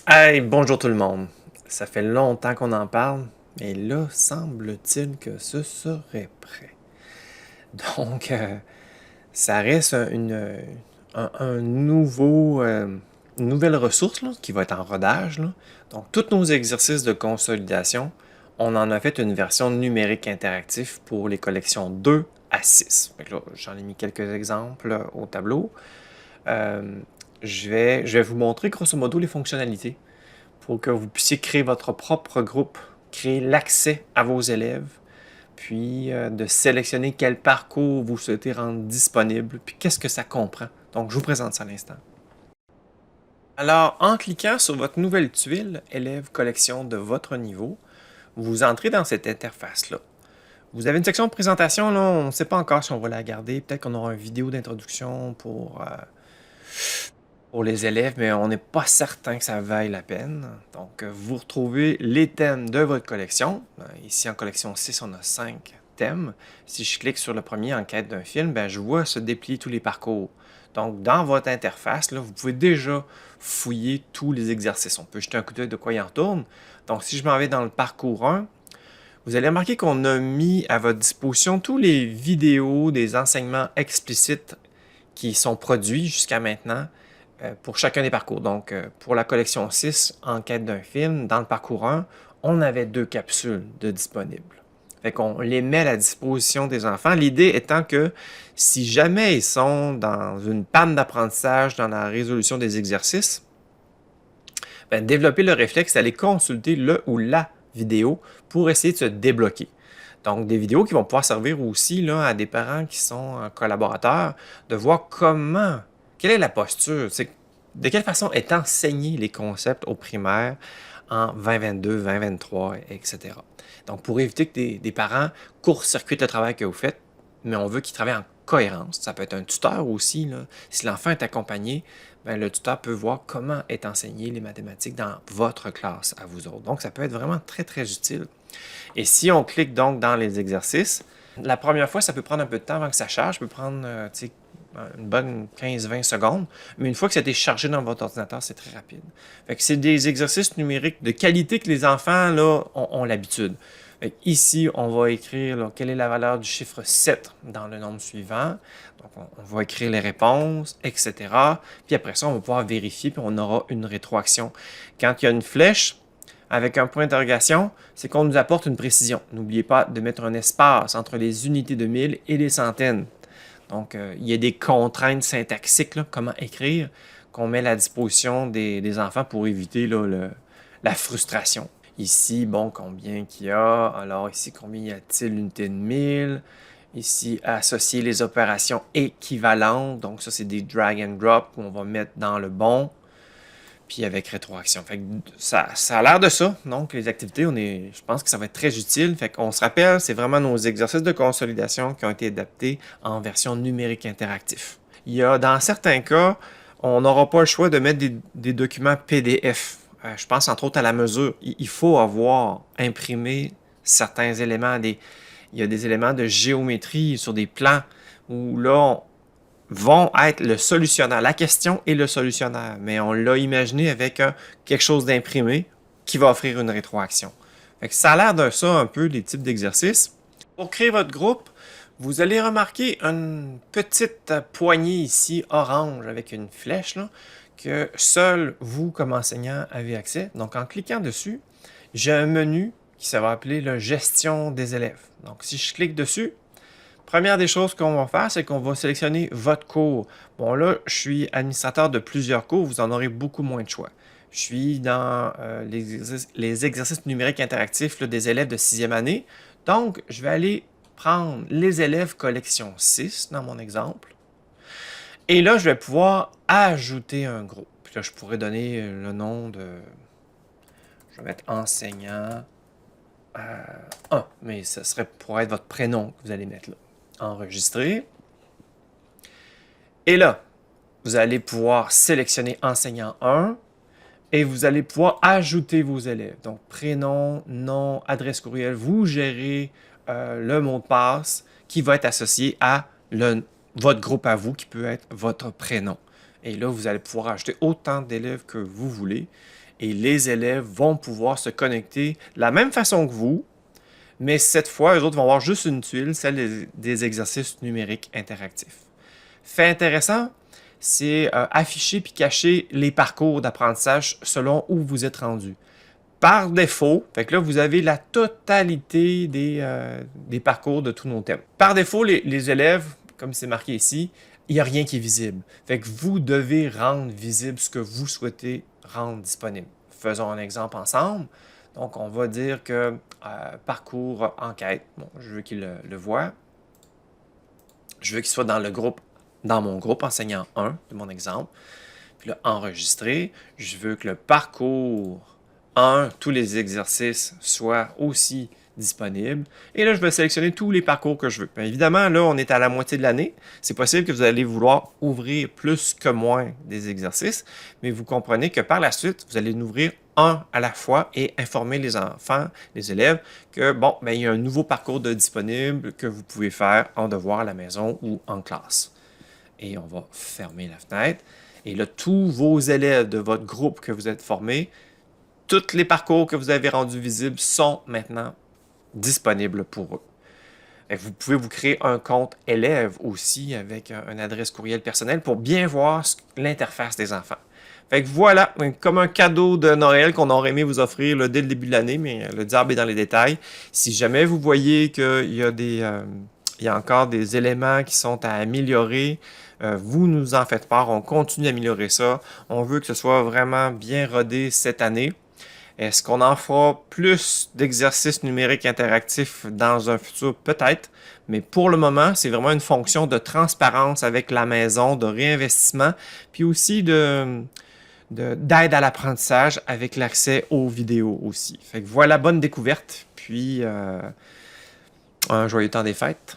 Hey, bonjour tout le monde. Ça fait longtemps qu'on en parle, mais là, semble-t-il que ce serait prêt. Donc, ça reste un nouveau, une nouvelle ressource là, qui va être en rodage, là. Donc, tous nos exercices de consolidation, on en a fait une version numérique interactive pour les collections 2 à 6. Fait que là, j'en ai mis quelques exemples là, au tableau. Euh, je vais vous montrer grosso modo les fonctionnalités pour que vous puissiez créer votre propre groupe, créer l'accès à vos élèves, puis de sélectionner quel parcours vous souhaitez rendre disponible, puis qu'est-ce que ça comprend. Donc, je vous présente ça à l'instant. Alors, en cliquant sur votre nouvelle tuile, élève collection de votre niveau, vous entrez dans cette interface-là. Vous avez une section de présentation, là, on ne sait pas encore si on va la garder. Peut-être qu'on aura une vidéo d'introduction pour les élèves, mais on n'est pas certain que ça vaille la peine. Donc, vous retrouvez les thèmes de votre collection. Ici, en collection 6, on a 5 thèmes. Si je clique sur le premier, en quête d'un film, ben, je vois se déplier tous les parcours. Donc, dans votre interface, là, vous pouvez déjà fouiller tous les exercices. On peut jeter un coup d'œil de quoi il en retourne. Donc, si je m'en vais dans le parcours 1, vous allez remarquer qu'on a mis à votre disposition tous les vidéos des enseignements explicites qui sont produits jusqu'à maintenant pour chacun des parcours. Donc, pour la collection 6, en quête d'un film, dans le parcours 1, on avait 2 capsules de disponibles. Fait qu'on les met à la disposition des enfants. L'idée étant que si jamais ils sont dans une panne d'apprentissage dans la résolution des exercices, ben, développer le réflexe d'aller consulter le ou la vidéo pour essayer de se débloquer. Donc, des vidéos qui vont pouvoir servir aussi là, à des parents qui sont collaborateurs, de voir quelle est la posture, de quelle façon est enseigné les concepts au primaire en 2022, 2023, etc. Donc, pour éviter que des parents court-circuitent le travail que vous faites, mais on veut qu'ils travaillent en cohérence. Ça peut être un tuteur aussi, là. Si l'enfant est accompagné, ben, le tuteur peut voir comment est enseigné les mathématiques dans votre classe à vous autres. Donc, ça peut être vraiment très, très utile. Et si on clique donc dans les exercices, la première fois, ça peut prendre un peu de temps avant que ça charge. Ça peut prendre une bonne 15-20 secondes. Mais une fois que ça a été chargé dans votre ordinateur, c'est très rapide. Fait que c'est des exercices numériques de qualité que les enfants là, ont l'habitude. Ici, on va écrire là, quelle est la valeur du chiffre 7 dans le nombre suivant. Donc, on va écrire les réponses, etc. Puis après ça, on va pouvoir vérifier, puis on aura une rétroaction. Quand il y a une flèche, avec un point d'interrogation, c'est qu'on nous apporte une précision. N'oubliez pas de mettre un espace entre les unités de mille et les centaines. Donc, il y a des contraintes syntaxiques, là, comment écrire, qu'on met à la disposition des enfants pour éviter là, la frustration. Ici, bon, combien qu'il y a. Alors, ici, combien y a-t-il l'unité de 1000? Ici, associer les opérations équivalentes. Donc, ça, c'est des drag and drop qu'on va mettre dans le bon puis avec rétroaction. Fait que ça a l'air de ça. Donc, les activités, je pense que ça va être très utile. Fait qu'on se rappelle, c'est vraiment nos exercices de consolidation qui ont été adaptés en version numérique interactif. Il y a, dans certains cas, on n'aura pas le choix de mettre des documents PDF. Je pense entre autres à la mesure. Il faut avoir imprimé certains éléments. Il y a des éléments de géométrie sur des plans où là, vont être le solutionnaire. La question est le solutionnaire, mais on l'a imaginé avec quelque chose d'imprimé qui va offrir une rétroaction. Fait que ça a l'air de ça un peu les types d'exercices. Pour créer votre groupe, vous allez remarquer une petite poignée ici orange avec une flèche là, que seul vous comme enseignant avez accès. Donc en cliquant dessus, j'ai un menu qui ça va appeler la gestion des élèves. Donc si je clique dessus, première des choses qu'on va faire, c'est qu'on va sélectionner votre cours. Bon, là, je suis administrateur de plusieurs cours, vous en aurez beaucoup moins de choix. Je suis dans les exercices numériques interactifs là, des élèves de sixième année. Donc, je vais aller prendre les élèves collection 6 dans mon exemple. Et là, je vais pouvoir ajouter un groupe. Puis là, je pourrais donner le nom de... Je vais mettre enseignant 1, mais ce serait pour être votre prénom que vous allez mettre là. Enregistrer. Et là, vous allez pouvoir sélectionner enseignant 1 et vous allez pouvoir ajouter vos élèves. Donc, prénom, nom, adresse courriel. Vous gérez le mot de passe qui va être associé à votre groupe à vous, qui peut être votre prénom. Et là, vous allez pouvoir ajouter autant d'élèves que vous voulez. et les élèves vont pouvoir se connecter de la même façon que vous, mais cette fois, eux autres vont avoir juste une tuile, celle des exercices numériques interactifs. Fait intéressant, c'est afficher puis cacher les parcours d'apprentissage selon où vous êtes rendu. Par défaut, fait que là, vous avez la totalité des parcours de tous nos thèmes. Par défaut, les élèves, comme c'est marqué ici, il n'y a rien qui est visible. Fait que vous devez rendre visible ce que vous souhaitez rendre disponible. Faisons un exemple ensemble. Donc, on va dire que parcours enquête, bon, je veux qu'il le voit. Je veux qu'il soit dans mon groupe enseignant 1, de mon exemple. Puis là, enregistrer. Je veux que le parcours 1, tous les exercices soient aussi disponibles. Et là, je vais sélectionner tous les parcours que je veux. Bien évidemment, là, on est à la moitié de l'année. C'est possible que vous allez vouloir ouvrir plus que moins des exercices, mais vous comprenez que par la suite, vous allez en ouvrir un à la fois et informer les enfants, les élèves, que bon, bien, il y a un nouveau parcours de disponible que vous pouvez faire en devoir à la maison ou en classe. Et on va fermer la fenêtre. Et là, tous vos élèves de votre groupe que vous êtes formés, tous les parcours que vous avez rendus visibles sont maintenant disponibles pour eux. Et vous pouvez vous créer un compte élève aussi avec une adresse courriel personnelle pour bien voir l'interface des enfants. Fait que voilà, comme un cadeau de Noël qu'on aurait aimé vous offrir là, dès le début de l'année, mais le diable est dans les détails. Si jamais vous voyez qu'il y a il y a encore des éléments qui sont à améliorer, vous nous en faites part, on continue d'améliorer ça. On veut que ce soit vraiment bien rodé cette année. Est-ce qu'on en fera plus d'exercices numériques interactifs dans un futur? Peut-être, mais pour le moment, c'est vraiment une fonction de transparence avec la maison, de réinvestissement, puis aussi d'aide à l'apprentissage avec l'accès aux vidéos aussi. Fait que voilà, bonne découverte, puis un joyeux temps des fêtes.